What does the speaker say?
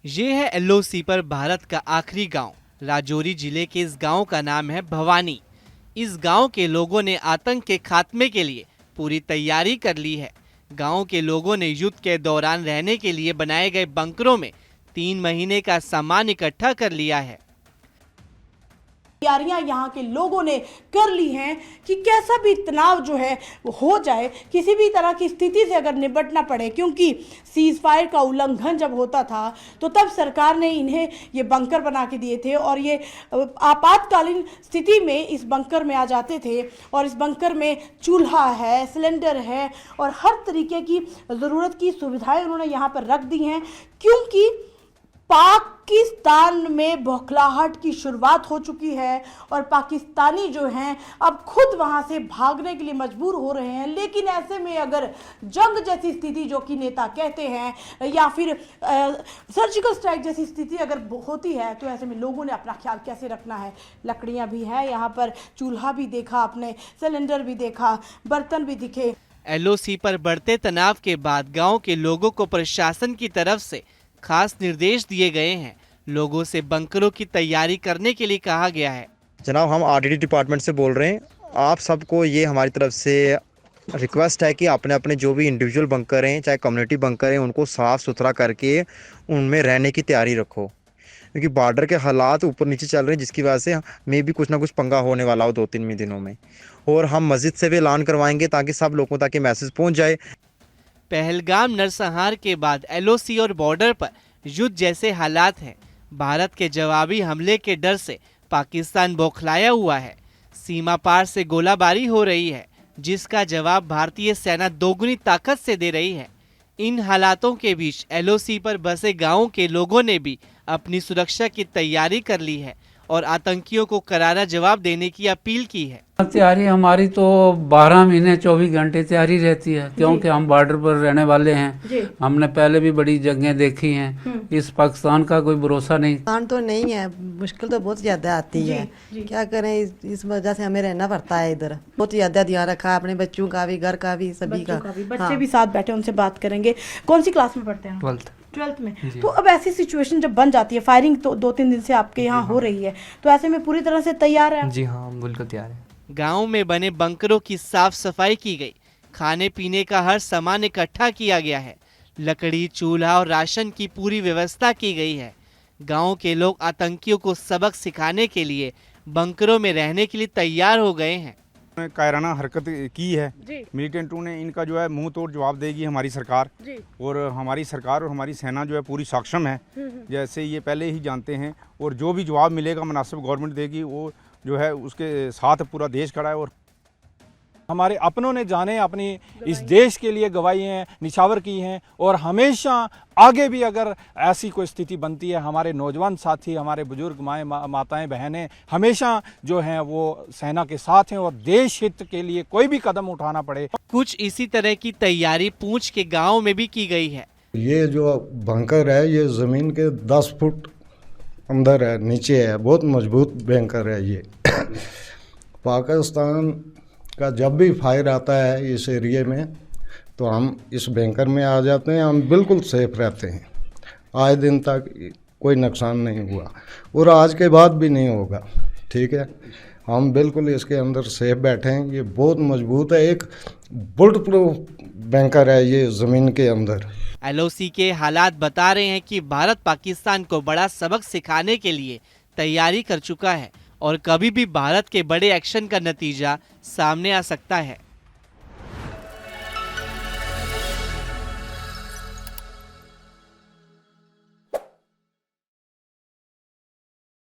ये है एलओसी पर भारत का आखिरी गांव। राजौरी जिले के इस गांव का नाम है भवानी। इस गांव के लोगों ने आतंक के खात्मे के लिए पूरी तैयारी कर ली है। गांव के लोगों ने युद्ध के दौरान रहने के लिए बनाए गए बंकरों में 3 महीने का सामान इकट्ठा कर लिया है। तैयारियां यहाँ के लोगों ने कर ली हैं कि कैसा भी तनाव जो है वो हो जाए, किसी भी तरह की स्थिति से अगर निपटना पड़े, क्योंकि सीज फायर का उल्लंघन जब होता था तो तब सरकार ने इन्हें ये बंकर बना के दिए थे और ये आपातकालीन स्थिति में इस बंकर में आ जाते थे और इस बंकर में चूल्हा है, सिलेंडर है और हर तरीके की ज़रूरत की सुविधाएं उन्होंने यहाँ पर रख दी हैं, क्योंकि पाकिस्तान में बौखलाहट की शुरुआत हो चुकी है और पाकिस्तानी जो हैं अब खुद वहां से भागने के लिए मजबूर हो रहे हैं। लेकिन ऐसे में अगर जंग जैसी स्थिति, जो कि नेता कहते हैं, या फिर सर्जिकल स्ट्राइक जैसी स्थिति अगर होती है तो ऐसे में लोगों ने अपना ख्याल कैसे रखना है। लकड़ियां भी है यहाँ पर, चूल्हा भी देखा आपने, सिलेंडर भी देखा, बर्तन भी दिखे। एलओसी पर बढ़ते तनाव के बाद गाँव के लोगों को प्रशासन की तरफ से खास निर्देश दिए गए हैं। लोगों से बंकरों की तैयारी करने के लिए कहा गया है। जनाब, हम आरटीडी डिपार्टमेंट से बोल रहे हैं। आप सबको ये हमारी तरफ से रिक्वेस्ट है कि अपने अपने जो भी इंडिविजुअल बंकर हैं, चाहे कम्युनिटी बंकर हैं, उनको साफ़ सुथरा करके उनमें रहने की तैयारी रखो, क्योंकि बॉर्डर के हालात ऊपर नीचे चल रहे हैं, जिसकी वजह से मे भी कुछ ना कुछ पंगा होने वाला हो 2-3 दिनों में। और हम मस्जिद से भी ऐलान करवाएंगे ताकि सब लोगों तक ये मैसेज पहुँच जाए। पहलगाम नरसंहार के बाद एलओसी और बॉर्डर पर युद्ध जैसे हालात हैं। भारत के जवाबी हमले के डर से पाकिस्तान बौखलाया हुआ है। सीमा पार से गोलाबारी हो रही है, जिसका जवाब भारतीय सेना दोगुनी ताकत से दे रही है। इन हालातों के बीच एलओसी पर बसे गांवों के लोगों ने भी अपनी सुरक्षा की तैयारी कर ली है और आतंकियों को करारा जवाब देने की अपील की है। तैयारी हमारी तो 12 महीने 24 घंटे तैयारी रहती है, क्योंकि हम बॉर्डर पर रहने वाले हैं। हमने पहले भी बड़ी जगह देखी हैं। इस पाकिस्तान का कोई भरोसा नहीं। पाकिस्तान तो नहीं है, मुश्किल तो बहुत ज्यादा आती है। क्या करें, इस वजह से हमें रहना पड़ता है इधर। बहुत ज्यादा ध्यान रखा अपने बच्चों का भी, घर का भी, सभी का। बच्चे भी साथ बैठे, उनसे बात करेंगे। कौन सी क्लास में पढ़ते हैं? 12th में। तो अब ऐसी सिचुएशन जब बन जाती है, फायरिंग तो 2-3 दिन से आपके यहाँ हो रही है, तो ऐसे में पूरी तरह से तैयार है? जी हाँ, बिल्कुल तैयार है। गांव में बने बंकरों की साफ सफाई की गई। खाने पीने का हर सामान इकट्ठा किया गया है। लकड़ी, चूल्हा और राशन की पूरी व्यवस्था की गई है। गांव के लोग आतंकियों को सबक सिखाने के लिए बंकरों में रहने के लिए तैयार हो गए हैं। कायराना हरकत की है मिलिटेंटों ने, इनका जो है मुंह तोड़ जवाब देगी हमारी सरकार। और हमारी सरकार और हमारी सेना जो है पूरी सक्षम है, जैसे ये पहले ही जानते हैं। और जो भी जवाब मिलेगा मुनासिब गवर्नमेंट देगी, वो जो है उसके साथ पूरा देश खड़ा है। और हमारे अपनों ने जाने अपनी इस देश के लिए गवाहियाँ निछावर की हैं, और हमेशा आगे भी अगर ऐसी कोई स्थिति बनती है, हमारे नौजवान साथी, हमारे बुजुर्ग माताएं बहनें हमेशा जो हैं वो सेना के साथ हैं, और देश हित के लिए कोई भी कदम उठाना पड़े। कुछ इसी तरह की तैयारी पूंछ के गाँव में भी की गई है। ये जो बंकर है ये ज़मीन के 10 फुट अंदर है, नीचे है, बहुत मजबूत बंकर है ये। पाकिस्तान का जब भी फायर आता है इस एरिया में तो हम इस बंकर में आ जाते हैं। हम बिल्कुल सेफ रहते हैं। आज दिन तक कोई नुकसान नहीं हुआ और आज के बाद भी नहीं होगा। ठीक है, हम बिल्कुल इसके अंदर सेफ बैठे हैं। ये बहुत मजबूत है, एक बुलेट प्रूफ बंकर है ये ज़मीन के अंदर। एलओसी के हालात बता रहे हैं कि भारत पाकिस्तान को बड़ा सबक सिखाने के लिए तैयारी कर चुका है और कभी भी भारत के बड़े एक्शन का नतीजा सामने आ सकता है।